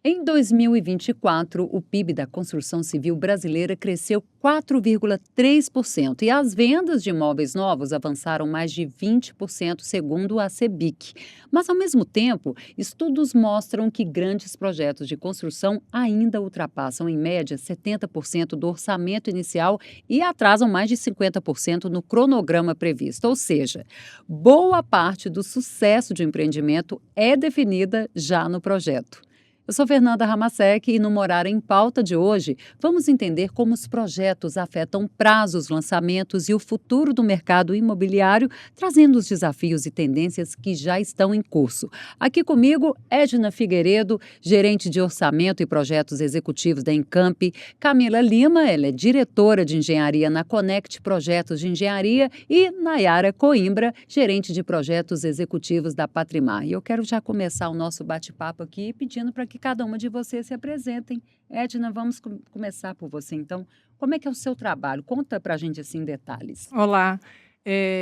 Em 2024, o PIB da construção civil brasileira cresceu 4,3% e as vendas de imóveis novos avançaram mais de 20%, segundo a CEBIC. Mas, ao mesmo tempo, estudos mostram que grandes projetos de construção ainda ultrapassam, em média, 70% do orçamento inicial e atrasam mais de 50% no cronograma previsto. Ou seja, boa parte do sucesso de um empreendimento é definida já no projeto. Eu sou Fernanda Ramasek e no Morar em Pauta de hoje vamos entender como os projetos afetam prazos, lançamentos e o futuro do mercado imobiliário, trazendo os desafios e tendências que já estão em curso. Aqui comigo, Edna Figueiredo, gerente de orçamento e projetos executivos da Encamp, Camila Lima, ela é diretora de engenharia na Connect Projetos de Engenharia, e Nayara Coimbra, gerente de projetos executivos da Patrimar. E eu quero já começar o nosso bate-papo aqui pedindo para que cada uma de vocês se apresentem. Edna, vamos começar por você, então. Como é que é o seu trabalho? Conta para a gente assim em detalhes. Olá.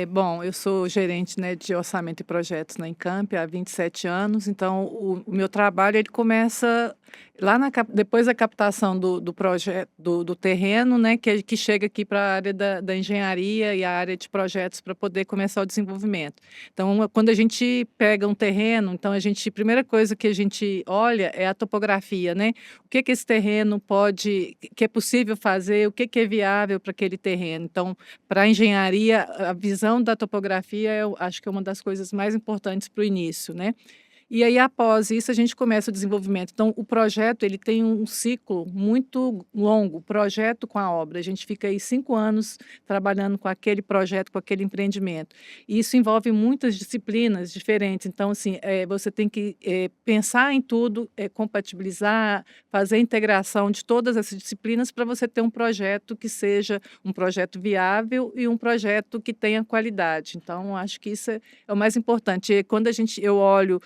Bom, eu sou gerente, né, de orçamento e projetos na Encamp há 27 anos, então o meu trabalho ele começa lá depois da captação do projeto do terreno, né, que chega aqui para a área da engenharia e a área de projetos para poder começar o desenvolvimento. Então, quando a gente pega um terreno, então a primeira coisa que a gente olha é a topografia, né? O que que esse terreno que é possível fazer, o que que é viável para aquele terreno. Então, para a engenharia, a visão da topografia, eu acho que é uma das coisas mais importantes para o início, né? E aí, após isso, a gente começa o desenvolvimento. Então, o projeto ele tem um ciclo muito longo, o projeto com a obra. A gente fica aí 5 anos trabalhando com aquele projeto, com aquele empreendimento. E isso envolve muitas disciplinas diferentes. Então, assim, você tem que pensar em tudo, compatibilizar, fazer a integração de todas essas disciplinas para você ter um projeto que seja um projeto viável e um projeto que tenha qualidade. Então, acho que isso é o mais importante. E quando eu olho,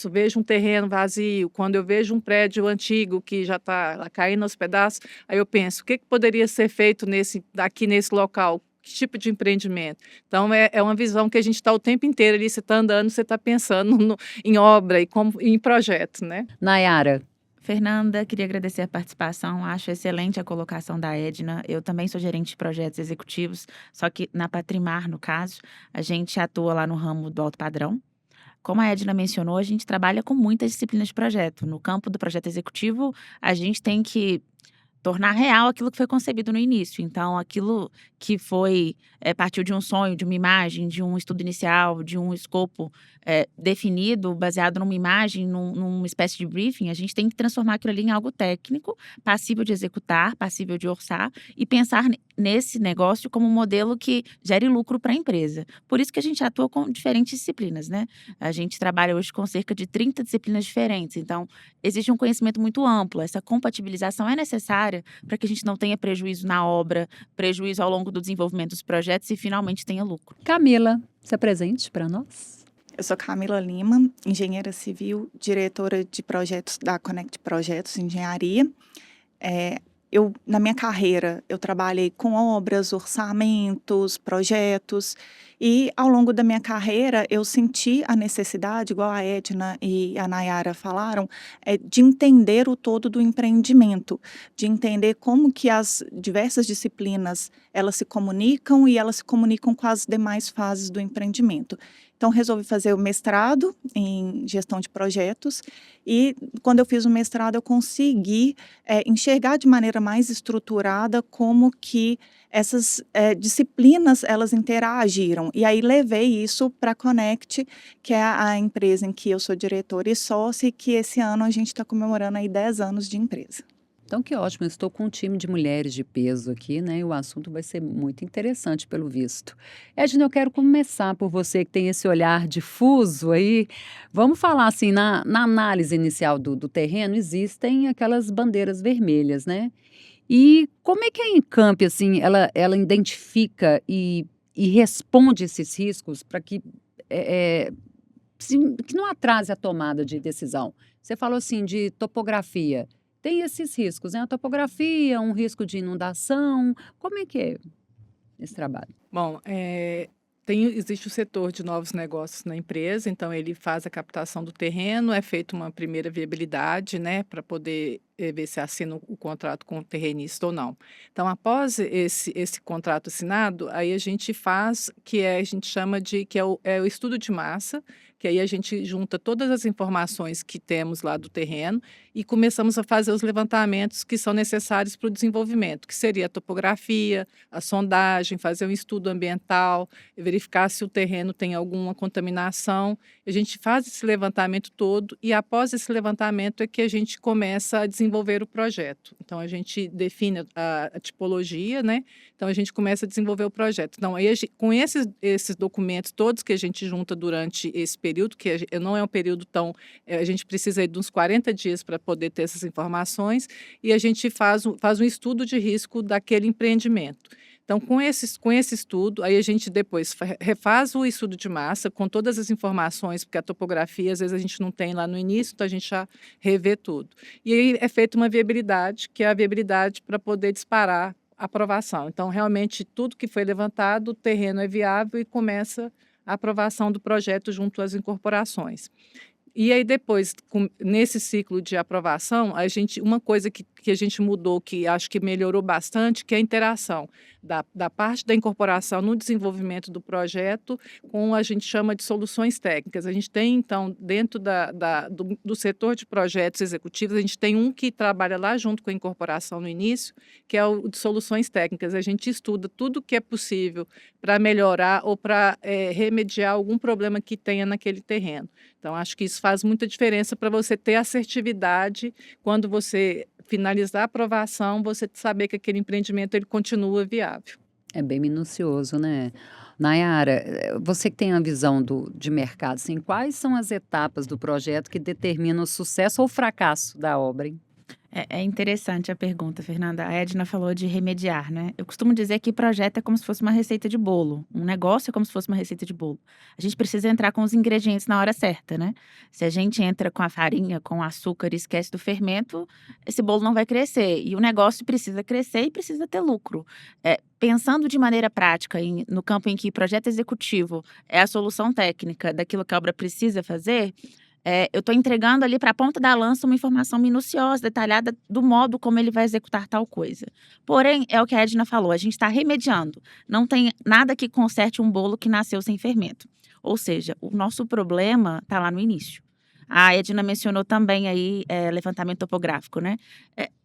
vejo um terreno vazio, quando eu vejo um prédio antigo que já está caindo aos pedaços, aí eu penso, o que que poderia ser feito aqui nesse local? Que tipo de empreendimento? Então, é uma visão que a gente está o tempo inteiro ali, você está andando, você está pensando em obra e em projeto, né? Nayara. Fernanda, queria agradecer a participação. Acho excelente a colocação da Edna. Eu também sou gerente de projetos executivos, só que na Patrimar, no caso, a gente atua lá no ramo do alto padrão. Como a Edna mencionou, a gente trabalha com muitas disciplinas de projeto. No campo do projeto executivo, a gente tem que tornar real aquilo que foi concebido no início. Então, aquilo que partiu de um sonho, de uma imagem, de um estudo inicial, de um escopo definido, baseado numa imagem, numa espécie de briefing, a gente tem que transformar aquilo ali em algo técnico, passível de executar, passível de orçar e pensar nesse negócio como um modelo que gere lucro para a empresa. Por isso que a gente atua com diferentes disciplinas, né? A gente trabalha hoje com cerca de 30 disciplinas diferentes. Então, existe um conhecimento muito amplo. Essa compatibilização é necessária para que a gente não tenha prejuízo na obra, prejuízo ao longo do desenvolvimento dos projetos e finalmente tenha lucro. Camila, se apresente para nós. Eu sou Camila Lima, engenheira civil, diretora de projetos da Connect Projetos de Engenharia. Na minha carreira, eu trabalhei com obras, orçamentos, projetos, e ao longo da minha carreira eu senti a necessidade, igual a Edna e a Nayara falaram, de entender o todo do empreendimento, de entender como que as diversas disciplinas elas se comunicam e elas se comunicam com as demais fases do empreendimento. Então, resolvi fazer o mestrado em gestão de projetos e, quando eu fiz o mestrado, eu consegui enxergar de maneira mais estruturada como que essas disciplinas elas interagiram. E aí levei isso para a Connect, que é a empresa em que eu sou diretora e sócia, e que esse ano a gente está comemorando aí 10 anos de empresa. Então, que ótimo, eu estou com um time de mulheres de peso aqui, né? E o assunto vai ser muito interessante, pelo visto. Edna, eu quero começar por você que tem esse olhar difuso aí. Vamos falar assim, na análise inicial do terreno, existem aquelas bandeiras vermelhas, né? E como é que a Encamp, assim, ela identifica e responde esses riscos para que não atrase a tomada de decisão? Você falou assim de topografia. Tem esses riscos, né? A topografia, um risco de inundação. Como é que é esse trabalho? Bom, Existe o setor de novos negócios na empresa, então ele faz a captação do terreno, é feita uma primeira viabilidade, né, para poder ver se assina o contrato com o terrenista ou não. Então, após esse contrato assinado, aí a gente faz, a gente chama de, que é o estudo de massa, que aí a gente junta todas as informações que temos lá do terreno e começamos a fazer os levantamentos que são necessários para o desenvolvimento, que seria a topografia, a sondagem, fazer um estudo ambiental, verificar se o terreno tem alguma contaminação. A gente faz esse levantamento todo e após esse levantamento é que a gente começa a desenvolver o projeto. Então a gente define a tipologia, né? Então a gente começa a desenvolver o projeto. Então aí com esses documentos todos que a gente junta durante esse período, que não é um período tão, a gente precisa aí de uns 40 dias para poder ter essas informações e a gente faz um estudo de risco daquele empreendimento. Então, com esse estudo, aí a gente depois refaz o estudo de massa com todas as informações, porque a topografia, às vezes, a gente não tem lá no início, então a gente já revê tudo. E aí é feita uma viabilidade, que é a viabilidade para poder disparar a aprovação. Então, realmente, tudo que foi levantado, o terreno é viável e começa a aprovação do projeto junto às incorporações. E aí depois, nesse ciclo de aprovação, uma coisa que a gente mudou, que acho que melhorou bastante, que é a interação da parte da incorporação no desenvolvimento do projeto com a gente chama de soluções técnicas. A gente tem, então, dentro do setor de projetos executivos, a gente tem um que trabalha lá junto com a incorporação no início, que é o de soluções técnicas. A gente estuda tudo que é possível para melhorar ou para remediar algum problema que tenha naquele terreno. Então, acho que isso faz muita diferença para você ter assertividade quando você finalizar a aprovação, você saber que aquele empreendimento ele continua viável. É bem minucioso, né? Nayara, você que tem a visão de mercado, assim, quais são as etapas do projeto que determinam o sucesso ou o fracasso da obra, hein? É interessante a pergunta, Fernanda. A Edna falou de remediar, né? Eu costumo dizer que projeto é como se fosse uma receita de bolo. Um negócio é como se fosse uma receita de bolo. A gente precisa entrar com os ingredientes na hora certa, né? Se a gente entra com a farinha, com o açúcar e esquece do fermento, esse bolo não vai crescer. E o negócio precisa crescer e precisa ter lucro. Pensando de maneira prática no campo em que projeto executivo é a solução técnica daquilo que a obra precisa fazer, eu estou entregando ali para a ponta da lança uma informação minuciosa, detalhada do modo como ele vai executar tal coisa. Porém, é o que a Edna falou, a gente está remediando. Não tem nada que conserte um bolo que nasceu sem fermento. Ou seja, o nosso problema está lá no início. A Edna mencionou também aí levantamento topográfico, né?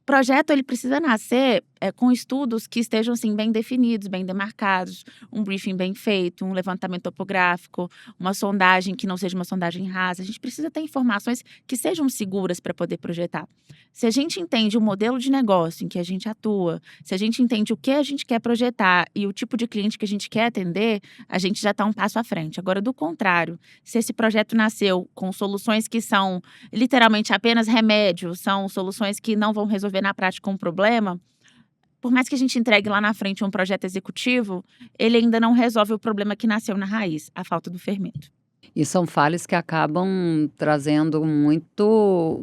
Projeto ele precisa nascer com estudos que estejam assim bem definidos, bem demarcados, um briefing bem feito, um levantamento topográfico, uma sondagem que não seja uma sondagem rasa. A gente precisa ter informações que sejam seguras para poder projetar. Se a gente entende o modelo de negócio em que a gente atua, se a gente entende o que a gente quer projetar e o tipo de cliente que a gente quer atender, a gente já está um passo à frente. Agora, do contrário, se esse projeto nasceu com soluções que são literalmente apenas remédios, são soluções que não vão resolver na prática um problema, por mais que a gente entregue lá na frente um projeto executivo, ele ainda não resolve o problema que nasceu na raiz, a falta do fermento. E são falhas que acabam trazendo muito,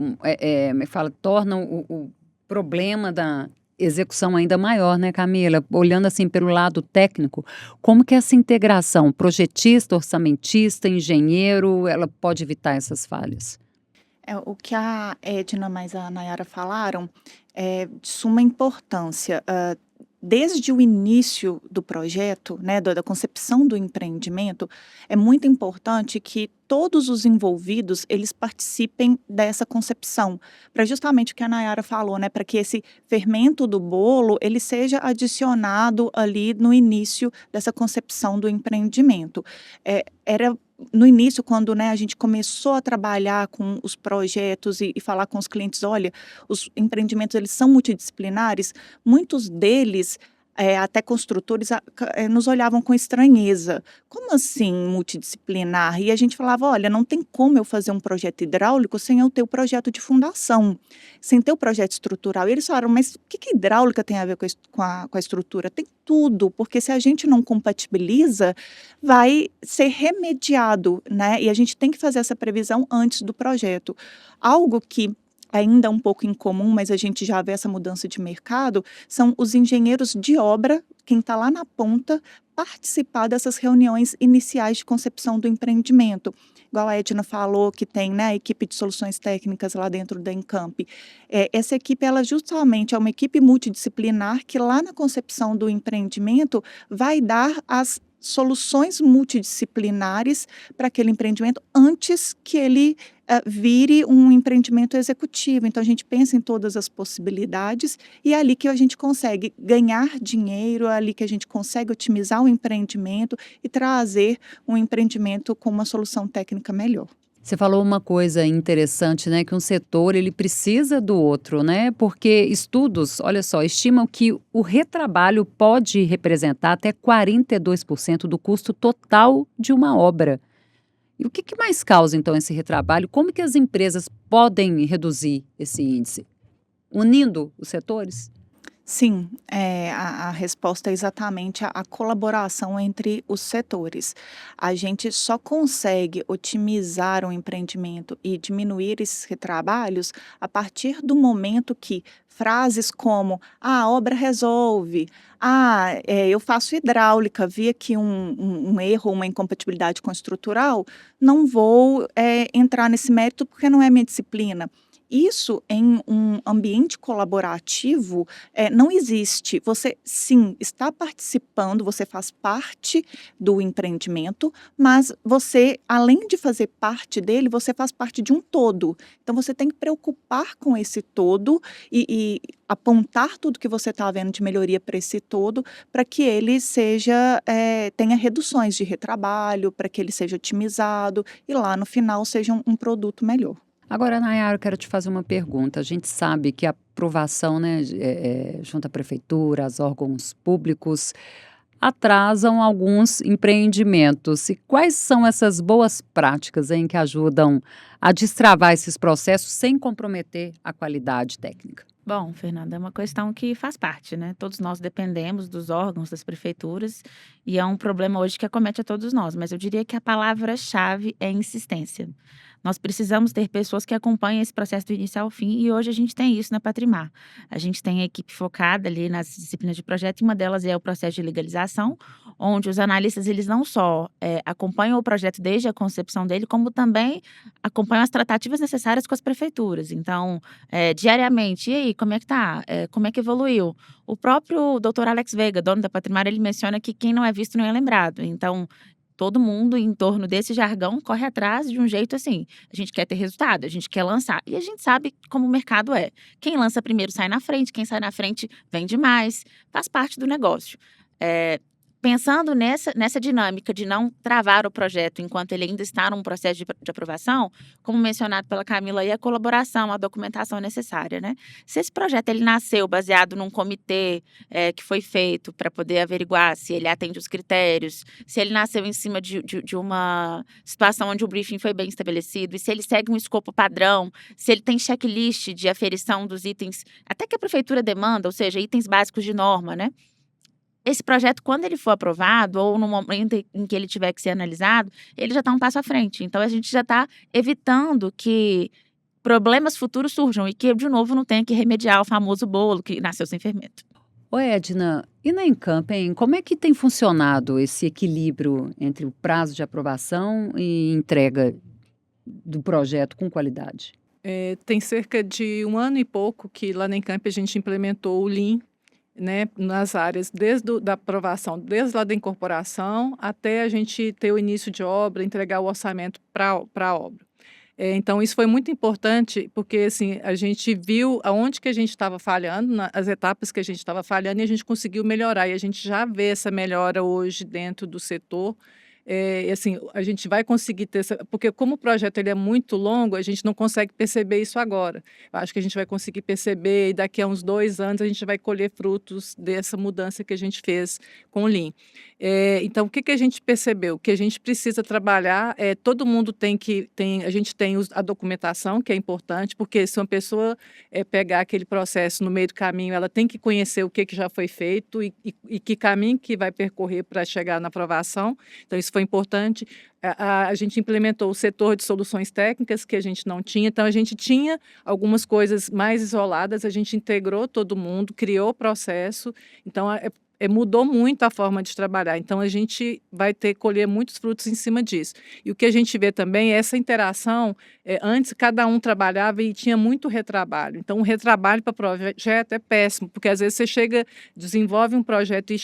tornam o problema da execução ainda maior, né, Camila? Olhando assim pelo lado técnico, como que essa integração projetista, orçamentista, engenheiro, ela pode evitar essas falhas? O que a Edna mais a Nayara falaram é de suma importância. Desde o início do projeto, né, da concepção do empreendimento, é muito importante que todos os envolvidos eles participem dessa concepção, para justamente o que a Nayara falou, né, para que esse fermento do bolo ele seja adicionado ali no início dessa concepção do empreendimento. Era no início, quando, né, a gente começou a trabalhar com os projetos e falar com os clientes, olha, os empreendimentos eles são multidisciplinares, muitos deles, até construtores, nos olhavam com estranheza. Como assim multidisciplinar? E a gente falava, olha, não tem como eu fazer um projeto hidráulico sem eu ter o projeto de fundação, sem ter o projeto estrutural. E eles falaram, mas o que hidráulica tem a ver com a estrutura? Tem tudo, porque se a gente não compatibiliza, vai ser remediado, né? E a gente tem que fazer essa previsão antes do projeto. Algo que ainda um pouco incomum, mas a gente já vê essa mudança de mercado, são os engenheiros de obra, quem está lá na ponta, participar dessas reuniões iniciais de concepção do empreendimento. Igual a Edna falou, que tem, né, a equipe de soluções técnicas lá dentro da Encamp. Essa equipe, ela justamente é uma equipe multidisciplinar que lá na concepção do empreendimento vai dar as soluções multidisciplinares para aquele empreendimento antes que ele vire um empreendimento executivo. Então, a gente pensa em todas as possibilidades e é ali que a gente consegue ganhar dinheiro, é ali que a gente consegue otimizar o empreendimento e trazer um empreendimento com uma solução técnica melhor. Você falou uma coisa interessante, né, que um setor ele precisa do outro, né? Porque estudos, olha só, estimam que o retrabalho pode representar até 42% do custo total de uma obra. E o que mais causa então esse retrabalho? Como que as empresas podem reduzir esse índice? Unindo os setores? Sim, a resposta é exatamente a colaboração entre os setores. A gente só consegue otimizar o empreendimento e diminuir esses retrabalhos a partir do momento que frases como a obra resolve, eu faço hidráulica, vi aqui um erro, uma incompatibilidade com a estrutural, não vou entrar nesse mérito porque não é minha disciplina. Isso em um ambiente colaborativo não existe. Você, sim, está participando, você faz parte do empreendimento, mas você, além de fazer parte dele, você faz parte de um todo. Então, você tem que preocupar com esse todo e apontar tudo que você está vendo de melhoria para esse todo, para que ele tenha reduções de retrabalho, para que ele seja otimizado e lá no final seja um produto melhor. Agora, Nayara, eu quero te fazer uma pergunta. A gente sabe que a aprovação, né, junto à prefeitura, aos órgãos públicos, atrasam alguns empreendimentos. E quais são essas boas práticas, hein, que ajudam a destravar esses processos sem comprometer a qualidade técnica? Bom, Fernanda, é uma questão que faz parte, né? Todos nós dependemos dos órgãos, das prefeituras, e é um problema hoje que acomete a todos nós. Mas eu diria que a palavra-chave é insistência. Nós precisamos ter pessoas que acompanhem esse processo do início ao fim, e hoje a gente tem isso na Patrimar. A gente tem a equipe focada ali nas disciplinas de projeto, e uma delas é o processo de legalização, onde os analistas, eles não só acompanham o projeto desde a concepção dele, como também acompanham as tratativas necessárias com as prefeituras. Então, diariamente, e aí, como é que tá? Como é que evoluiu? O próprio Dr. Alex Veiga, dono da Patrimar, ele menciona que quem não é visto não é lembrado. Então, todo mundo em torno desse jargão corre atrás de um jeito assim. A gente quer ter resultado, a gente quer lançar. E a gente sabe como o mercado é. Quem lança primeiro sai na frente, quem sai na frente vende mais. Faz parte do negócio. Pensando nessa dinâmica de não travar o projeto enquanto ele ainda está num processo de aprovação, como mencionado pela Camila, aí a colaboração, a documentação necessária, né? Se esse projeto ele nasceu baseado num comitê que foi feito para poder averiguar se ele atende os critérios, se ele nasceu em cima de uma situação onde o briefing foi bem estabelecido, e se ele segue um escopo padrão, se ele tem checklist de aferição dos itens, até que a prefeitura demanda, ou seja, itens básicos de norma, né? Esse projeto, quando ele for aprovado, ou no momento em que ele tiver que ser analisado, ele já está um passo à frente. Então, a gente já está evitando que problemas futuros surjam e que, de novo, não tenha que remediar o famoso bolo que nasceu sem fermento. Ô Edna, e na Encamp, hein, como é que tem funcionado esse equilíbrio entre o prazo de aprovação e entrega do projeto com qualidade? Tem cerca de 1 ano e pouco que lá na Encamp a gente implementou o Lean, né, nas áreas da aprovação, desde lá da incorporação até a gente ter o início de obra, entregar o orçamento para a obra. Então isso foi muito importante, porque assim, a gente viu aonde que a gente estava falhando, as etapas que a gente estava falhando, e a gente conseguiu melhorar, e a gente já vê essa melhora hoje dentro do setor. E assim, a gente vai conseguir ter porque como o projeto ele é muito longo, a gente não consegue perceber isso agora. Eu acho que a gente vai conseguir perceber e daqui a uns 2 anos a gente vai colher frutos dessa mudança que a gente fez com o Lean. Então, o que a gente percebeu? Que a gente precisa trabalhar, todo mundo a gente tem a documentação, que é importante, porque se uma pessoa pegar aquele processo no meio do caminho, ela tem que conhecer o que já foi feito e que caminho que vai percorrer para chegar na aprovação. Então, isso foi importante. A gente implementou o setor de soluções técnicas, que a gente não tinha. Então, a gente tinha algumas coisas mais isoladas, a gente integrou todo mundo, criou o processo. Então, mudou muito a forma de trabalhar. Então, a gente vai ter que colher muitos frutos em cima disso. E o que a gente vê também é essa interação. Antes, cada um trabalhava e tinha muito retrabalho. Então, o retrabalho para projeto é péssimo, porque às vezes você chega, desenvolve um projeto e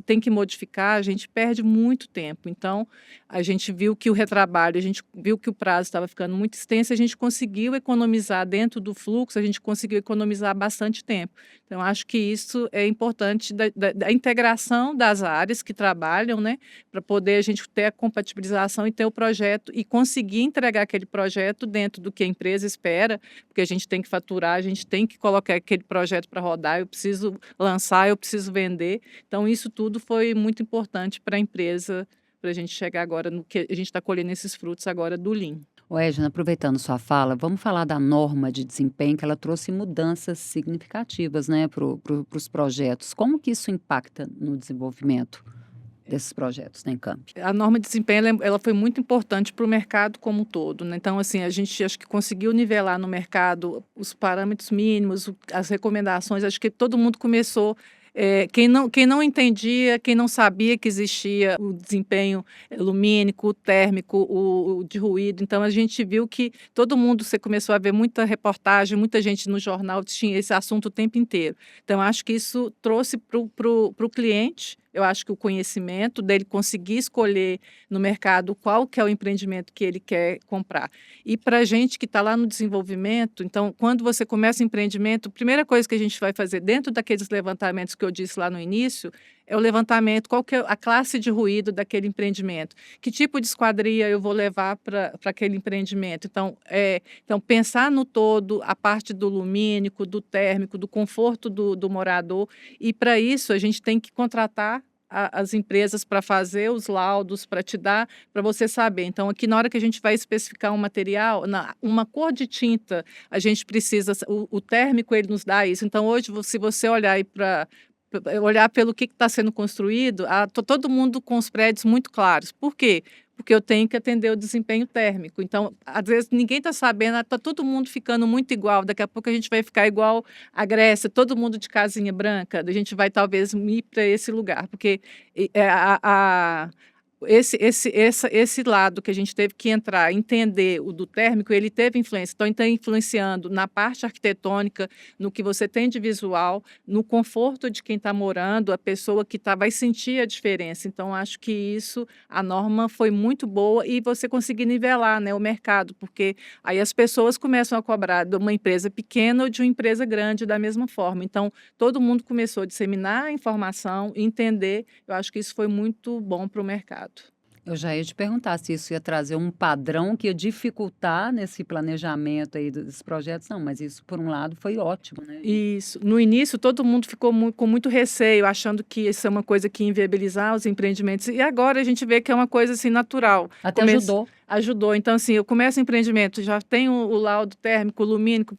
tem que modificar, a gente perde muito tempo. Então, a gente viu que o retrabalho, a gente viu que o prazo estava ficando muito extenso, a gente conseguiu economizar dentro do fluxo, a gente conseguiu economizar bastante tempo. Então, acho que isso é importante da integração das áreas que trabalham, né, para poder a gente ter a compatibilização e ter o projeto e conseguir entregar aquele projeto dentro do que a empresa espera, porque a gente tem que faturar, a gente tem que colocar aquele projeto para rodar, eu preciso lançar, eu preciso vender. Então, isso tudo foi muito importante para a empresa, para a gente chegar agora no que a gente está colhendo esses frutos agora do Lean. Ô, Edna, aproveitando sua fala, vamos falar da norma de desempenho, que ela trouxe mudanças significativas, né, para os projetos. Como que isso impacta no desenvolvimento desses projetos na Encamp? A norma de desempenho ela foi muito importante para o mercado como um todo, né? Então, assim, a gente acho que conseguiu nivelar no mercado os parâmetros mínimos, as recomendações. Acho que todo mundo começou. Quem não entendia, quem não sabia que existia o desempenho lumínico, o térmico, o de ruído. Então, a gente viu que todo mundo, você começou a ver muita reportagem, muita gente no jornal tinha esse assunto o tempo inteiro. Então, acho que isso trouxe para o cliente. Eu acho que o conhecimento dele conseguir escolher no mercado qual que é o empreendimento que ele quer comprar. E para a gente que está lá no desenvolvimento, então, quando você começa o empreendimento, a primeira coisa que a gente vai fazer dentro daqueles levantamentos que eu disse lá no início, é o levantamento, qual que é a classe de ruído daquele empreendimento, que tipo de esquadria eu vou levar para aquele empreendimento. Então, pensar no todo, a parte do lumínico, do térmico, do conforto do morador, e para isso a gente tem que contratar as empresas para fazer os laudos, para te dar, para você saber. Então, aqui na hora que a gente vai especificar um material, uma cor de tinta, a gente precisa, o térmico ele nos dá isso. Então, hoje, se você olhar aí olhar pelo que está sendo construído, todo mundo com os prédios muito claros. Por quê? Porque eu tenho que atender o desempenho térmico. Então, às vezes, ninguém está sabendo, está todo mundo ficando muito igual. Daqui a pouco a gente vai ficar igual à Grécia, todo mundo de casinha branca. A gente vai, talvez, ir para esse lugar. Porque esse lado que a gente teve que entrar, entender o do térmico, ele teve influência. Então, ele está influenciando na parte arquitetônica, no que você tem de visual, no conforto de quem está morando, a pessoa que vai sentir a diferença. Então, acho que isso, a norma foi muito boa e você conseguir nivelar, né, o mercado, porque aí as pessoas começam a cobrar de uma empresa pequena ou de uma empresa grande da mesma forma. Então, todo mundo começou a disseminar a informação, entender. Eu acho que isso foi muito bom para o mercado. Eu já ia te perguntar se isso ia trazer um padrão que ia dificultar nesse planejamento aí dos projetos. Não, mas isso, por um lado, foi ótimo, né? Isso. No início, todo mundo ficou com muito receio, achando que isso é uma coisa que ia inviabilizar os empreendimentos. E agora a gente vê que é uma coisa assim, natural. Até ajudou. Ajudou. Então, assim, eu começo o empreendimento, já tenho o laudo térmico, lumínico,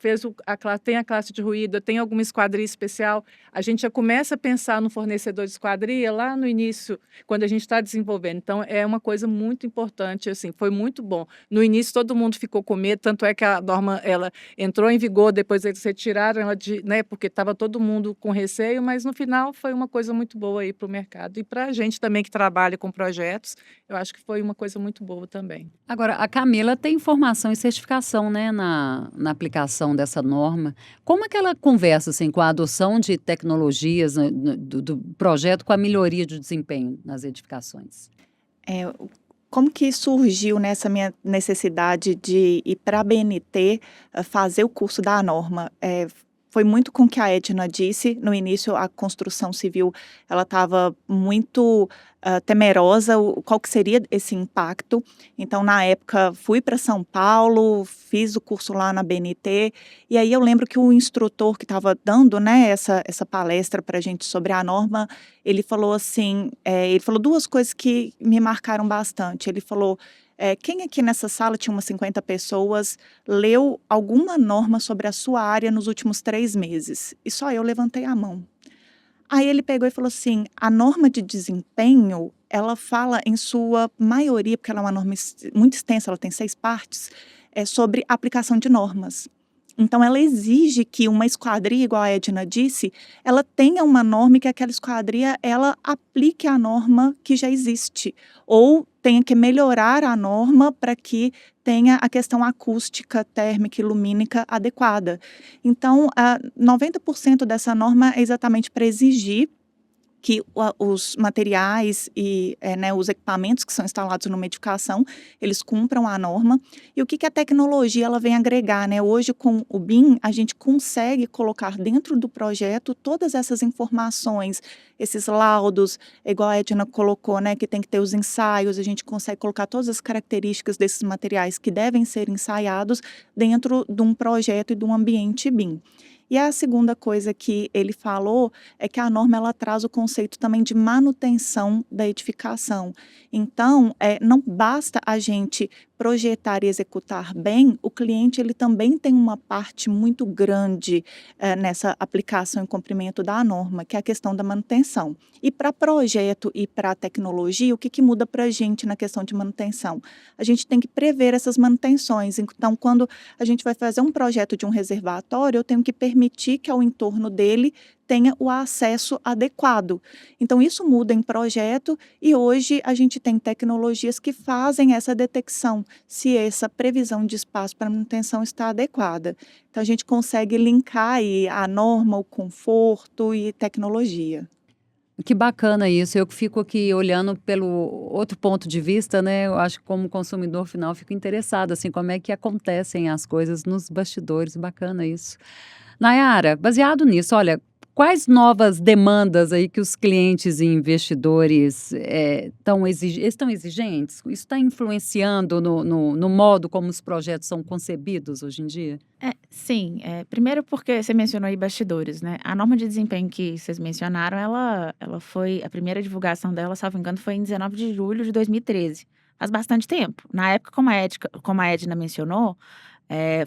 tem a classe de ruído, tem alguma esquadria especial. A gente já começa a pensar no fornecedor de esquadria lá no início, quando a gente está desenvolvendo. Então, é uma coisa muito importante, assim, foi muito bom. No início, todo mundo ficou com medo, tanto é que a norma, ela entrou em vigor, depois eles retiraram ela né, porque estava todo mundo com receio, mas no final foi uma coisa muito boa aí para o mercado. E para a gente também que trabalha com projetos, eu acho que foi uma coisa muito boa também. Agora, a Camila tem formação e certificação, né, na aplicação dessa norma. Como é que ela conversa assim, com a adoção de tecnologias do projeto com a melhoria de desempenho nas edificações? Como que surgiu nessa minha necessidade de ir para a BNT fazer o curso da norma? Foi muito com o que a Edna disse. No início, a construção civil ela estava muito temerosa, qual que seria esse impacto. Então, na época, fui para São Paulo, fiz o curso lá na BNT, e aí eu lembro que o instrutor que estava dando, né, essa palestra para a gente sobre a norma, ele falou assim, ele falou duas coisas que me marcaram bastante. Ele falou, quem aqui nessa sala, tinha umas 50 pessoas, leu alguma norma sobre a sua área nos últimos 3 meses? E só eu levantei a mão. Aí ele pegou e falou assim: a norma de desempenho, ela fala em sua maioria, porque ela é uma norma muito extensa, ela tem 6 partes, é sobre aplicação de normas. Então ela exige que uma esquadria, igual a Edna disse, ela tenha uma norma e que aquela esquadria ela aplique a norma que já existe, ou tenha que melhorar a norma para que tenha a questão acústica, térmica e lumínica adequada. Então, 90% dessa norma é exatamente para exigir que os materiais e né, os equipamentos que são instalados numa edificação, eles cumpram a norma. E o que a tecnologia ela vem agregar, né? Hoje, com o BIM, a gente consegue colocar dentro do projeto todas essas informações, esses laudos, igual a Edna colocou, né, que tem que ter os ensaios, a gente consegue colocar todas as características desses materiais que devem ser ensaiados dentro de um projeto e de um ambiente BIM. E a segunda coisa que ele falou é que a norma ela traz o conceito também de manutenção da edificação. Então, não basta a gente projetar e executar bem, o cliente ele também tem uma parte muito grande nessa aplicação e cumprimento da norma, que é a questão da manutenção. E para projeto e para tecnologia, o que muda para a gente na questão de manutenção? A gente tem que prever essas manutenções. Então, quando a gente vai fazer um projeto de um reservatório, eu tenho que permitir que ao entorno dele tenha o acesso adequado. Então, isso muda em projeto e hoje a gente tem tecnologias que fazem essa detecção, se essa previsão de espaço para manutenção está adequada. Então, a gente consegue linkar aí a norma, o conforto e tecnologia. Que bacana isso. Eu que fico aqui olhando pelo outro ponto de vista, né? Eu acho que como consumidor final fico interessada, assim, como é que acontecem as coisas nos bastidores. Bacana isso. Nayara, baseado nisso, olha, quais novas demandas aí que os clientes e investidores estão exigentes? Isso está influenciando no modo como os projetos são concebidos hoje em dia? Sim, primeiro porque você mencionou aí bastidores, né? A norma de desempenho que vocês mencionaram, ela foi, a primeira divulgação dela, salvo engano, foi em 19 de julho de 2013. Faz bastante tempo. Na época, como a Edna mencionou,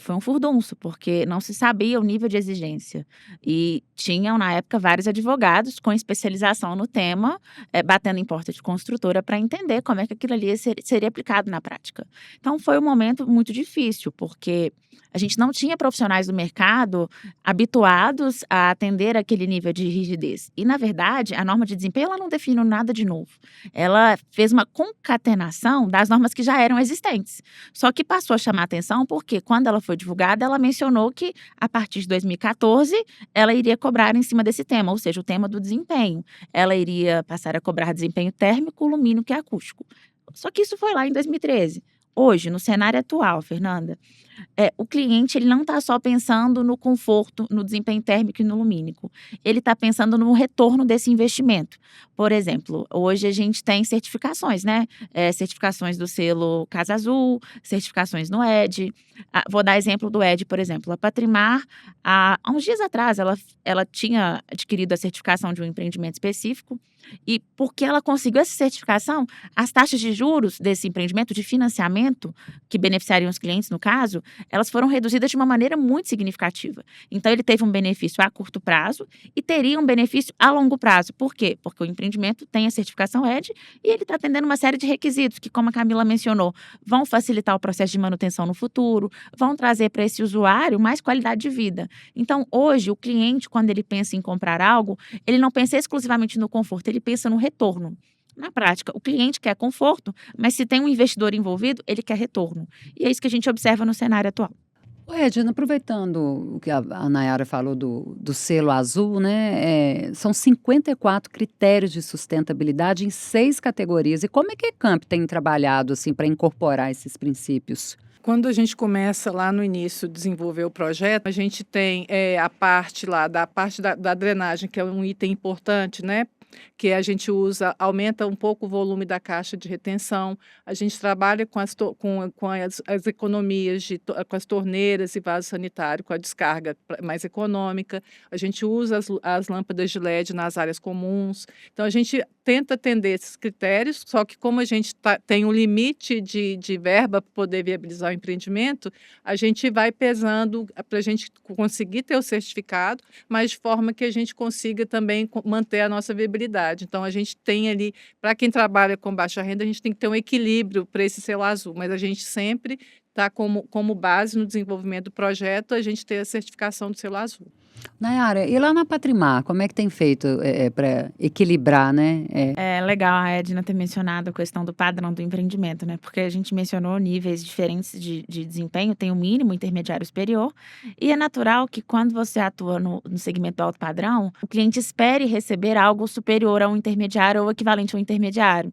foi um furdunço, porque não se sabia o nível de exigência. E tinham, na época, vários advogados com especialização no tema, batendo em porta de construtora para entender como é que aquilo ali seria aplicado na prática. Então, foi um momento muito difícil, porque a gente não tinha profissionais do mercado habituados a atender aquele nível de rigidez. E, na verdade, a norma de desempenho ela não define nada de novo. Ela fez uma concatenação das normas que já eram existentes. Só que passou a chamar atenção porque, quando ela foi divulgada, ela mencionou que, a partir de 2014, ela iria cobrar em cima desse tema, ou seja, o tema do desempenho. Ela iria passar a cobrar desempenho térmico, lumínico e acústico. Só que isso foi lá em 2013. Hoje, no cenário atual, Fernanda, o cliente ele não está só pensando no conforto, no desempenho térmico e no lumínico. Ele está pensando no retorno desse investimento. Por exemplo, hoje a gente tem certificações, né? Certificações do selo Casa Azul, certificações no ED. Vou dar exemplo do ED, por exemplo. A Patrimar, há uns dias atrás, ela tinha adquirido a certificação de um empreendimento específico. E porque ela conseguiu essa certificação, as taxas de juros desse empreendimento, de financiamento, que beneficiariam os clientes, no caso, elas foram reduzidas de uma maneira muito significativa. Então, ele teve um benefício a curto prazo e teria um benefício a longo prazo. Por quê? Porque o empreendimento tem a certificação ED e ele está atendendo uma série de requisitos que, como a Camila mencionou, vão facilitar o processo de manutenção no futuro, vão trazer para esse usuário mais qualidade de vida. Então, hoje, o cliente, quando ele pensa em comprar algo, ele não pensa exclusivamente no conforto, ele pensa no retorno. Na prática, o cliente quer conforto, mas se tem um investidor envolvido, ele quer retorno. E é isso que a gente observa no cenário atual. Ô, Edna, aproveitando o que a Nayara falou do selo azul, né? São 54 critérios de sustentabilidade em 6 categorias. E como é que a Camp tem trabalhado assim, para incorporar esses princípios? Quando a gente começa lá no início desenvolver o projeto, a gente tem a parte lá da drenagem, que é um item importante, né? que a gente aumenta um pouco o volume da caixa de retenção, a gente trabalha com as economias, com as torneiras e vaso sanitário, com a descarga mais econômica, a gente usa as lâmpadas de LED nas áreas comuns, então a gente tenta atender esses critérios, só que como a gente tem um limite de verba para poder viabilizar o empreendimento, a gente vai pesando para a gente conseguir ter o certificado, mas de forma que a gente consiga também manter a nossa viabilidade. Então, a gente tem ali, para quem trabalha com baixa renda, a gente tem que ter um equilíbrio para esse selo azul, mas a gente sempre está como base no desenvolvimento do projeto, a gente ter a certificação do selo azul. Nayara, e lá na Patrimar, como é que tem feito para equilibrar, né? É legal a Edna ter mencionado a questão do padrão do empreendimento, né? Porque a gente mencionou níveis diferentes de desempenho, tem o mínimo, intermediário e superior, e é natural que quando você atua no segmento do alto padrão, o cliente espere receber algo superior ao intermediário ou equivalente ao intermediário.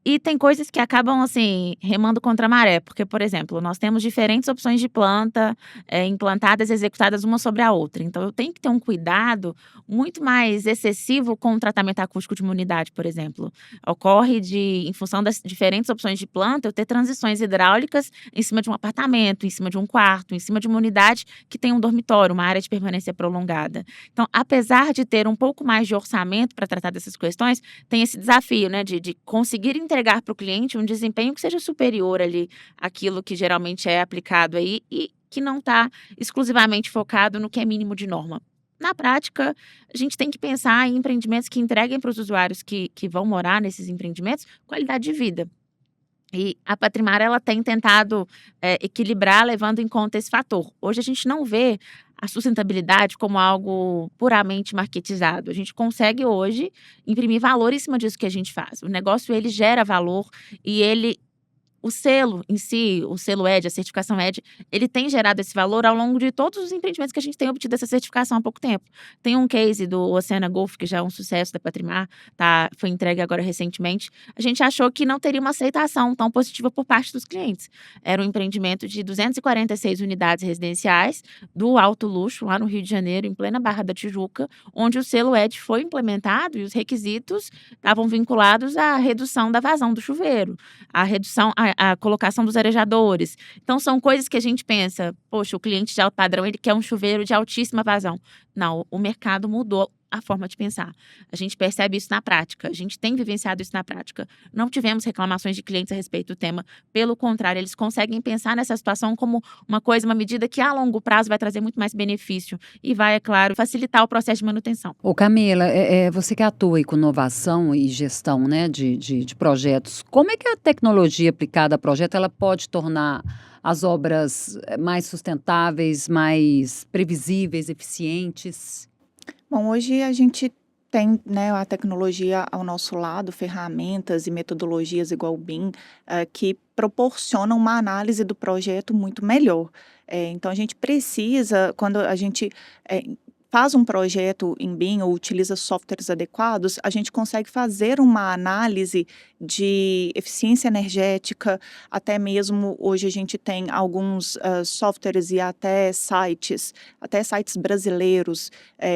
E tem coisas que acabam, assim, remando contra a maré, porque, por exemplo, nós temos diferentes opções de planta, implantadas e executadas uma sobre a outra. Então, eu tenho que ter um cuidado muito mais excessivo com o tratamento acústico de uma unidade, por exemplo. Ocorre em função das diferentes opções de planta, eu ter transições hidráulicas em cima de um apartamento, em cima de um quarto, em cima de uma unidade que tem um dormitório, uma área de permanência prolongada. Então, apesar de ter um pouco mais de orçamento para tratar dessas questões, tem esse desafio, né, de conseguir entregar para o cliente um desempenho que seja superior ali àquilo que geralmente é aplicado aí e que não está exclusivamente focado no que é mínimo de norma. Na prática, a gente tem que pensar em empreendimentos que entreguem para os usuários que vão morar nesses empreendimentos qualidade de vida. E a Patrimar, ela tem tentado equilibrar, levando em conta esse fator. Hoje a gente não vê a sustentabilidade como algo puramente marketizado. A gente consegue hoje imprimir valor em cima disso que a gente faz. O negócio, ele gera valor e o selo em si, o selo ED, a certificação ED, ele tem gerado esse valor ao longo de todos os empreendimentos que a gente tem obtido essa certificação há pouco tempo. Tem um case do Oceana Golf, que já é um sucesso da Patrimar, foi entregue agora recentemente. A gente achou que não teria uma aceitação tão positiva por parte dos clientes. Era um empreendimento de 246 unidades residenciais do alto luxo, lá no Rio de Janeiro, em plena Barra da Tijuca, onde o selo ED foi implementado e os requisitos estavam vinculados à redução da vazão do chuveiro, à redução, a colocação dos arejadores. Então, são coisas que a gente pensa, poxa, o cliente de alto padrão, ele quer um chuveiro de altíssima vazão. Não, o mercado mudou a forma de pensar. A gente percebe isso na prática, a gente tem vivenciado isso na prática. Não tivemos reclamações de clientes a respeito do tema, pelo contrário, eles conseguem pensar nessa situação como uma coisa, uma medida que a longo prazo vai trazer muito mais benefício e vai, é claro, facilitar o processo de manutenção. Ô Camila, você que atua aí com inovação e gestão, né, de projetos, como é que a tecnologia aplicada a projeto ela pode tornar as obras mais sustentáveis, mais previsíveis, eficientes? Bom, hoje a gente tem, né, a tecnologia ao nosso lado, ferramentas e metodologias igual o BIM, que proporcionam uma análise do projeto muito melhor. Então a gente precisa, quando a gente faz um projeto em BIM ou utiliza softwares adequados, a gente consegue fazer uma análise de eficiência energética, até mesmo hoje a gente tem alguns softwares e até sites brasileiros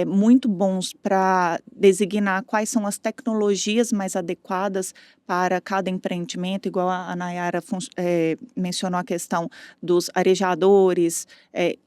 muito bons para designar quais são as tecnologias mais adequadas para cada empreendimento, igual a Nayara mencionou a questão dos arejadores.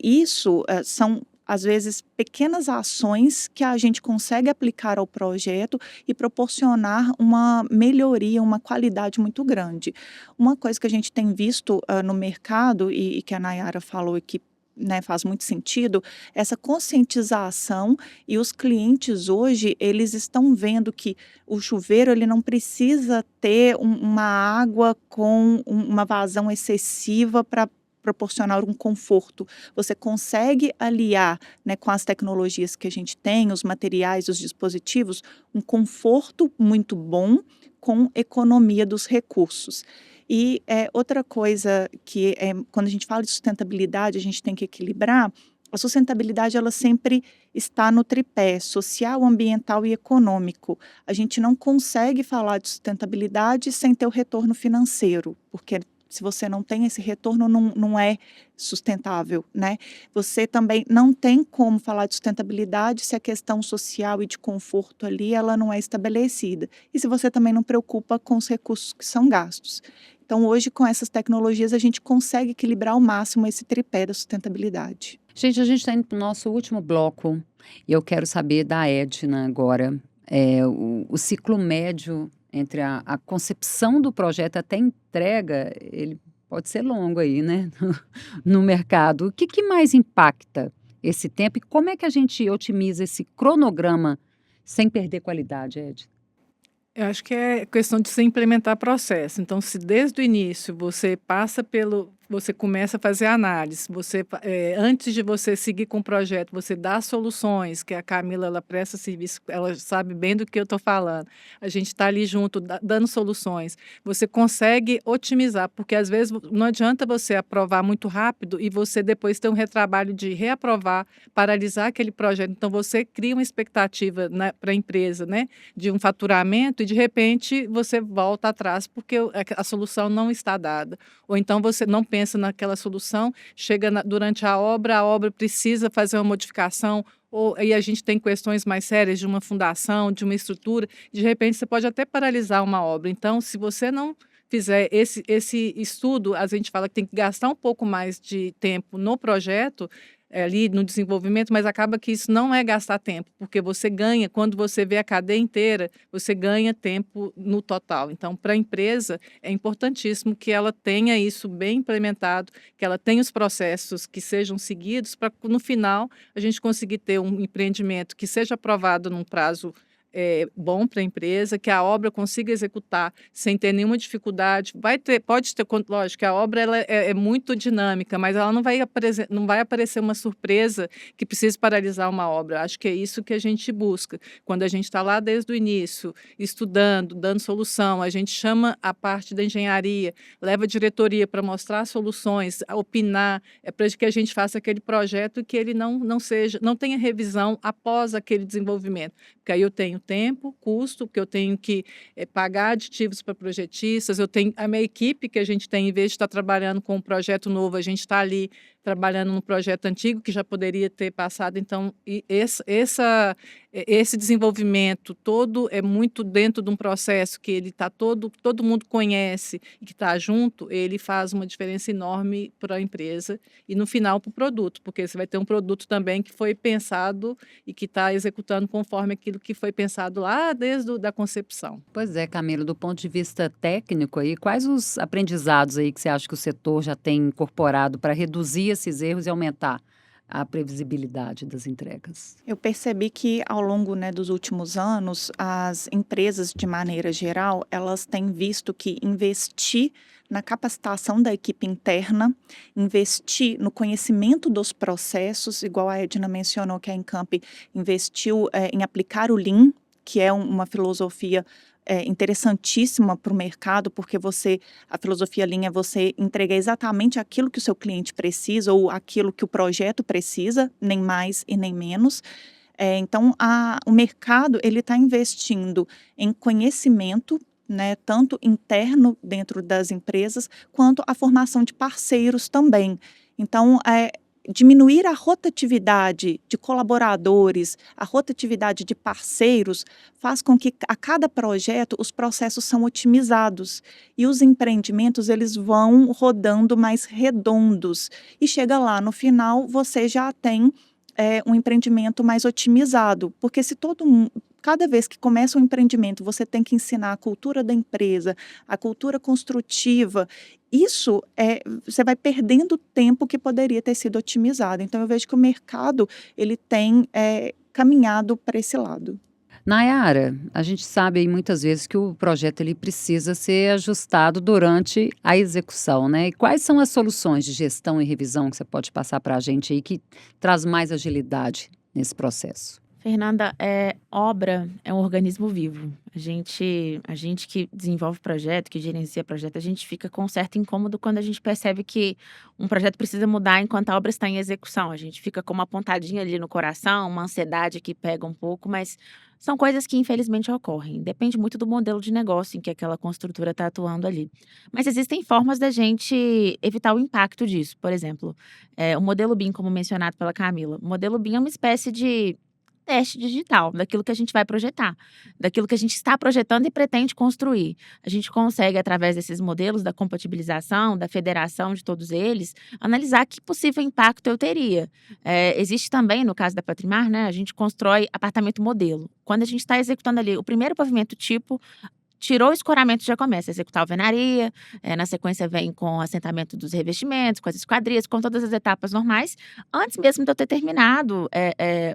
Isso são às vezes, pequenas ações que a gente consegue aplicar ao projeto e proporcionar uma melhoria, uma qualidade muito grande. Uma coisa que a gente tem visto no mercado e que a Nayara falou e que, né, faz muito sentido, essa conscientização, e os clientes hoje, eles estão vendo que o chuveiro ele não precisa ter uma água com uma vazão excessiva para proporcionar um conforto. Você consegue aliar, né, com as tecnologias que a gente tem, os materiais, os dispositivos, um conforto muito bom com economia dos recursos. E outra coisa que quando a gente fala de sustentabilidade, a gente tem que equilibrar. A sustentabilidade ela sempre está no tripé social, ambiental e econômico. A gente não consegue falar de sustentabilidade sem ter o retorno financeiro, porque Se você não tem esse retorno, não é sustentável, né? Você também não tem como falar de sustentabilidade se a questão social e de conforto ali, ela não é estabelecida. E se você também não preocupa com os recursos que são gastos. Então, hoje, com essas tecnologias, a gente consegue equilibrar ao máximo esse tripé da sustentabilidade. Gente, a gente está indo para o nosso último bloco e eu quero saber da Edna agora. O ciclo médio entre a concepção do projeto até a entrega, ele pode ser longo aí, né? No mercado. O que mais impacta esse tempo e como é que a gente otimiza esse cronograma sem perder qualidade, Ed? Eu acho que é questão de se implementar processo. Então, se desde o início você passa pelo, você começa a fazer análise, antes de você seguir com o projeto, você dá soluções, que a Camila, ela presta serviço, ela sabe bem do que eu estou falando. A gente está ali junto, dando soluções. Você consegue otimizar, porque às vezes não adianta você aprovar muito rápido e você depois ter um retrabalho de reaprovar, paralisar aquele projeto. Então, você cria uma expectativa para a empresa, né, de um faturamento e, de repente, você volta atrás porque a solução não está dada. Ou então você não pensa naquela solução, chega durante a obra precisa fazer uma modificação, e a gente tem questões mais sérias de uma fundação, de uma estrutura, de repente você pode até paralisar uma obra. Então, se você não fizer esse estudo, a gente fala que tem que gastar um pouco mais de tempo no projeto, ali no desenvolvimento, mas acaba que isso não é gastar tempo, porque você ganha, quando você vê a cadeia inteira, você ganha tempo no total. Então, para a empresa, é importantíssimo que ela tenha isso bem implementado, que ela tenha os processos que sejam seguidos, para no final a gente conseguir ter um empreendimento que seja aprovado num prazo bom para a empresa, que a obra consiga executar sem ter nenhuma dificuldade. Pode ter, lógico, que a obra ela é muito dinâmica, mas ela não vai aparecer uma surpresa que precise paralisar uma obra. Acho que é isso que a gente busca. Quando a gente está lá desde o início, estudando, dando solução, a gente chama a parte da engenharia, leva a diretoria para mostrar soluções, opinar, para que a gente faça aquele projeto e que ele não tenha revisão após aquele desenvolvimento. Porque aí eu tenho tempo, custo, porque eu tenho que pagar aditivos para projetistas, eu tenho a minha equipe que a gente tem, em vez de estar trabalhando com um projeto novo, a gente está ali trabalhando num projeto antigo que já poderia ter passado. Então, esse desenvolvimento todo é muito dentro de um processo que ele está todo mundo conhece e que está junto, ele faz uma diferença enorme para a empresa e no final para o produto, porque você vai ter um produto também que foi pensado e que está executando conforme aquilo que foi pensado lá desde a concepção. Pois é, Camila, do ponto de vista técnico aí, quais os aprendizados aí que você acha que o setor já tem incorporado para reduzir esses erros e aumentar a previsibilidade das entregas? Eu percebi que ao longo, né, dos últimos anos, as empresas, de maneira geral, elas têm visto que investir na capacitação da equipe interna, investir no conhecimento dos processos, igual a Edna mencionou que a Encamp investiu em aplicar o Lean, que é uma filosofia interessantíssima para o mercado, porque a filosofia Lean é você entregar exatamente aquilo que o seu cliente precisa ou aquilo que o projeto precisa, nem mais e nem menos. Então, o mercado ele está investindo em conhecimento, né, tanto interno dentro das empresas, quanto a formação de parceiros também. Então, diminuir a rotatividade de colaboradores, a rotatividade de parceiros, faz com que a cada projeto os processos são otimizados e os empreendimentos eles vão rodando mais redondos. E chega lá, no final, você já tem um empreendimento mais otimizado, porque se cada vez que começa um empreendimento, você tem que ensinar a cultura da empresa, a cultura construtiva. Isso você vai perdendo tempo que poderia ter sido otimizado. Então, eu vejo que o mercado ele tem caminhado para esse lado. Nayara, a gente sabe aí muitas vezes que o projeto ele precisa ser ajustado durante a execução, né? E quais são as soluções de gestão e revisão que você pode passar para a gente aí que traz mais agilidade nesse processo? Fernanda, obra é um organismo vivo. A gente que desenvolve projeto, que gerencia projeto, a gente fica com um certo incômodo quando a gente percebe que um projeto precisa mudar enquanto a obra está em execução. A gente fica com uma pontadinha ali no coração, uma ansiedade que pega um pouco, mas São coisas que infelizmente ocorrem, depende muito do modelo de negócio em que aquela construtora está atuando ali. Mas existem formas da gente evitar o impacto disso, por exemplo, o modelo BIM, como mencionado pela Camila. O modelo BIM é uma espécie de teste digital daquilo que a gente vai projetar, daquilo que a gente está projetando e pretende construir. A gente consegue, através desses modelos da compatibilização, da federação de todos eles, analisar que possível impacto eu teria. Existe também, no caso da Patrimar, né, a gente constrói apartamento modelo. Quando a gente está executando ali o primeiro pavimento tipo, tirou o escoramento, já começa a executar a alvenaria, na sequência vem com o assentamento dos revestimentos, com as esquadrias, com todas as etapas normais, antes mesmo de eu ter terminado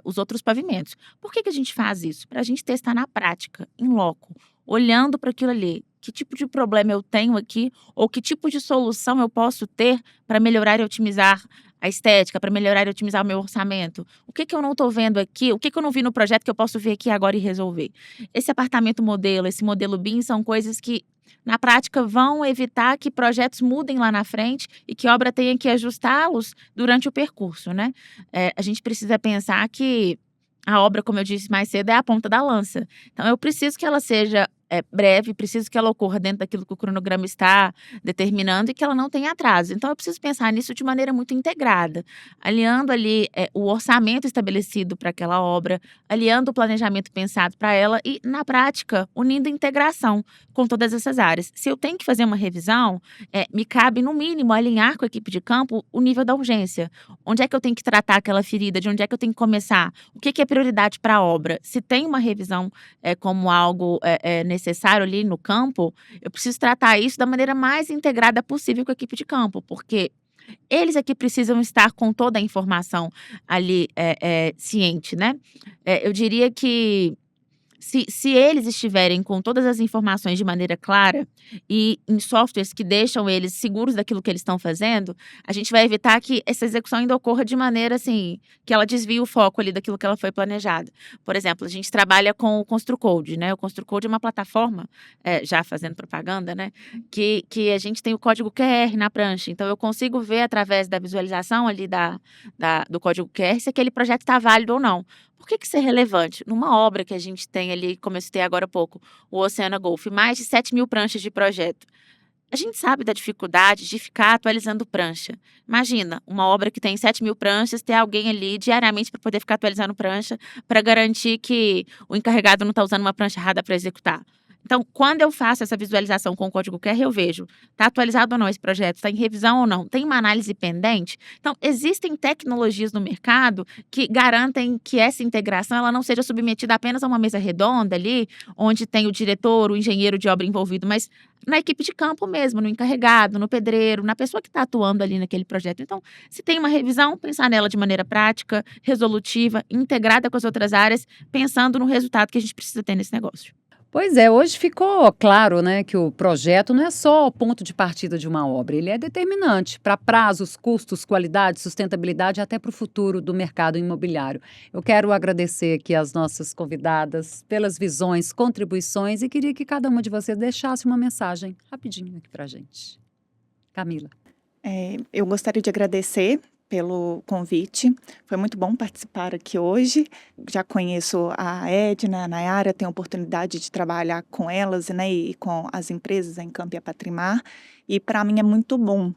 os outros pavimentos. Por que a gente faz isso? Para a gente testar na prática, em loco, olhando para aquilo ali. Que tipo de problema eu tenho aqui, ou que tipo de solução eu posso ter para melhorar e otimizar a estética, para melhorar e otimizar o meu orçamento? O que eu não estou vendo aqui? O que eu não vi no projeto que eu posso ver aqui agora e resolver? Esse apartamento modelo, esse modelo BIM são coisas que, na prática, vão evitar que projetos mudem lá na frente e que a obra tenha que ajustá-los durante o percurso, né? A gente precisa pensar que a obra, como eu disse mais cedo, é a ponta da lança. Então, eu preciso que ela seja breve, preciso que ela ocorra dentro daquilo que o cronograma está determinando e que ela não tenha atraso. Então, eu preciso pensar nisso de maneira muito integrada, aliando ali o orçamento estabelecido para aquela obra, aliando o planejamento pensado para ela e, na prática, unindo a integração com todas essas áreas. Se eu tenho que fazer uma revisão, me cabe, no mínimo, alinhar com a equipe de campo o nível da urgência. Onde é que eu tenho que tratar aquela ferida? De onde é que eu tenho que começar? O que é prioridade para a obra? Se tem uma revisão como algo necessário ali no campo, eu preciso tratar isso da maneira mais integrada possível com a equipe de campo, porque eles aqui precisam estar com toda a informação ali ciente, né? Eu diria que se eles estiverem com todas as informações de maneira clara e em softwares que deixam eles seguros daquilo que eles estão fazendo, a gente vai evitar que essa execução ainda ocorra de maneira assim, que ela desvie o foco ali daquilo que ela foi planejada. Por exemplo, a gente trabalha com o ConstruCode, né? O ConstruCode é uma plataforma, já fazendo propaganda, né? Que a gente tem o código QR na prancha. Então, eu consigo ver através da visualização ali do código QR se aquele projeto está válido ou não. Por que isso é relevante? Numa obra que a gente tem ali, como eu citei agora há pouco, o Oceana Golf, mais de 7.000 pranchas de projeto. A gente sabe da dificuldade de ficar atualizando prancha. Imagina, uma obra que tem 7.000 pranchas, ter alguém ali diariamente para poder ficar atualizando prancha, para garantir que o encarregado não está usando uma prancha errada para executar. Então, quando eu faço essa visualização com o código QR, eu vejo, está atualizado ou não esse projeto, está em revisão ou não, tem uma análise pendente. Então, existem tecnologias no mercado que garantem que essa integração ela não seja submetida apenas a uma mesa redonda ali, onde tem o diretor, o engenheiro de obra envolvido, mas na equipe de campo mesmo, no encarregado, no pedreiro, na pessoa que está atuando ali naquele projeto. Então, se tem uma revisão, pensar nela de maneira prática, resolutiva, integrada com as outras áreas, pensando no resultado que a gente precisa ter nesse negócio. Pois é, hoje ficou claro, né, que o projeto não é só o ponto de partida de uma obra, ele é determinante para prazos, custos, qualidade, sustentabilidade e até para o futuro do mercado imobiliário. Eu quero agradecer aqui às nossas convidadas pelas visões, contribuições e queria que cada uma de vocês deixasse uma mensagem rapidinho aqui para a gente. Camila. Eu gostaria de agradecer pelo convite. Foi muito bom participar aqui hoje. Já conheço a Edna, a Nayara, tenho a oportunidade de trabalhar com elas, né, e com as empresas, a Encamp e a Patrimar. E para mim é muito bom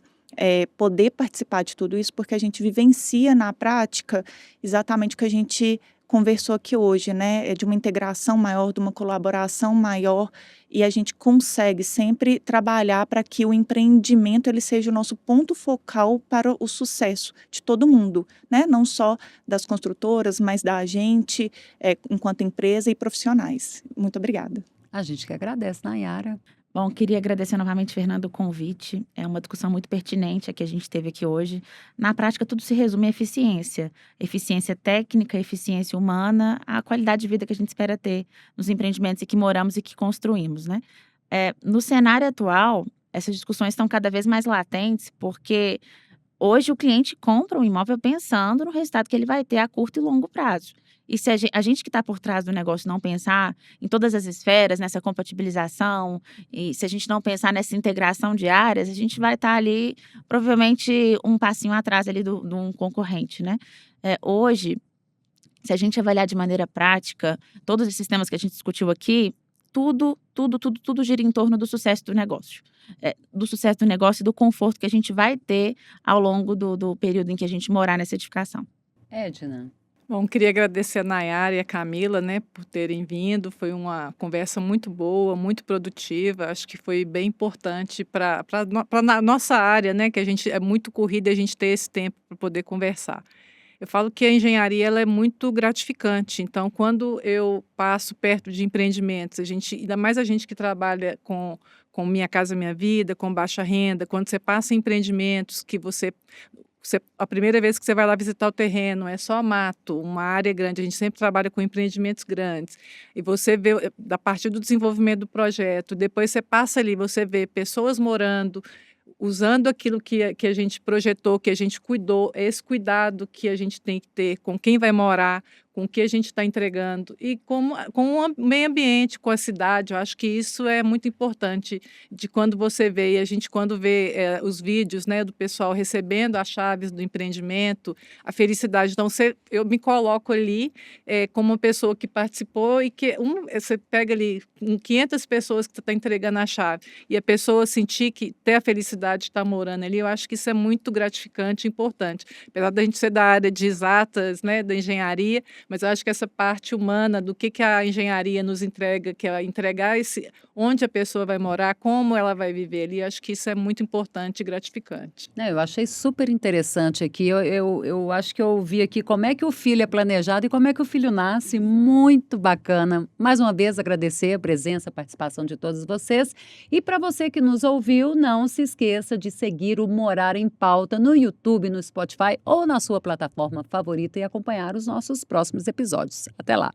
poder participar de tudo isso, porque a gente vivencia na prática exatamente o que a gente conversou aqui hoje, né? De uma integração maior, de uma colaboração maior, e a gente consegue sempre trabalhar para que o empreendimento ele seja o nosso ponto focal para o sucesso de todo mundo, né? Não só das construtoras, mas da gente, enquanto empresa e profissionais. Muito obrigada. A gente que agradece, Nayara. Bom, queria agradecer novamente, Fernando, o convite. É uma discussão muito pertinente a que a gente teve aqui hoje. Na prática, tudo se resume à eficiência. Eficiência técnica, eficiência humana, a qualidade de vida que a gente espera ter nos empreendimentos em que moramos e que construímos, né? No cenário atual, essas discussões estão cada vez mais latentes, porque hoje o cliente compra um imóvel pensando no resultado que ele vai ter a curto e longo prazo. E se a gente que está por trás do negócio não pensar em todas as esferas, nessa compatibilização, e se a gente não pensar nessa integração de áreas, a gente vai estar ali, provavelmente, um passinho atrás ali de um concorrente, né? Hoje, se a gente avaliar de maneira prática, todos esses temas que a gente discutiu aqui, tudo gira em torno do sucesso do negócio. Do sucesso do negócio e do conforto que a gente vai ter ao longo do período em que a gente morar nessa edificação. Edna. Bom, queria agradecer a Nayara e a Camila, né, por terem vindo. Foi uma conversa muito boa, muito produtiva. Acho que foi bem importante para a nossa área, né, que a gente é muito corrida e a gente ter esse tempo para poder conversar. Eu falo que a engenharia ela é muito gratificante. Então, quando eu passo perto de empreendimentos, ainda mais a gente que trabalha com Minha Casa Minha Vida, com baixa renda, quando você passa em empreendimentos que a primeira vez que você vai lá visitar o terreno é só mato, uma área grande, a gente sempre trabalha com empreendimentos grandes, e você vê, a partir do desenvolvimento do projeto, depois você passa ali, você vê pessoas morando, usando aquilo que a gente projetou, que a gente cuidou, esse cuidado que a gente tem que ter com quem vai morar, com o que a gente está entregando e com o meio ambiente, com a cidade. Eu acho que isso é muito importante de quando você vê, e a gente quando vê os vídeos, né, do pessoal recebendo as chaves do empreendimento, a felicidade. Então, eu me coloco ali como uma pessoa que participou e que você pega ali 500 pessoas que você está entregando a chave e a pessoa sentir que ter a felicidade de estar morando ali, eu acho que isso é muito gratificante e importante. Apesar da gente ser da área de exatas, né, da engenharia, mas eu acho que essa parte humana do que a engenharia nos entrega, que é entregar onde a pessoa vai morar, como ela vai viver ali, acho que isso é muito importante e gratificante. Eu achei super interessante aqui. Eu acho que eu ouvi aqui como é que o filho é planejado e como é que o filho nasce. Muito bacana. Mais uma vez, agradecer a presença, a participação de todos vocês. E para você que nos ouviu, não se esqueça de seguir o Morar em Pauta no YouTube, no Spotify ou na sua plataforma favorita e acompanhar os nossos próximos episódios. Até lá!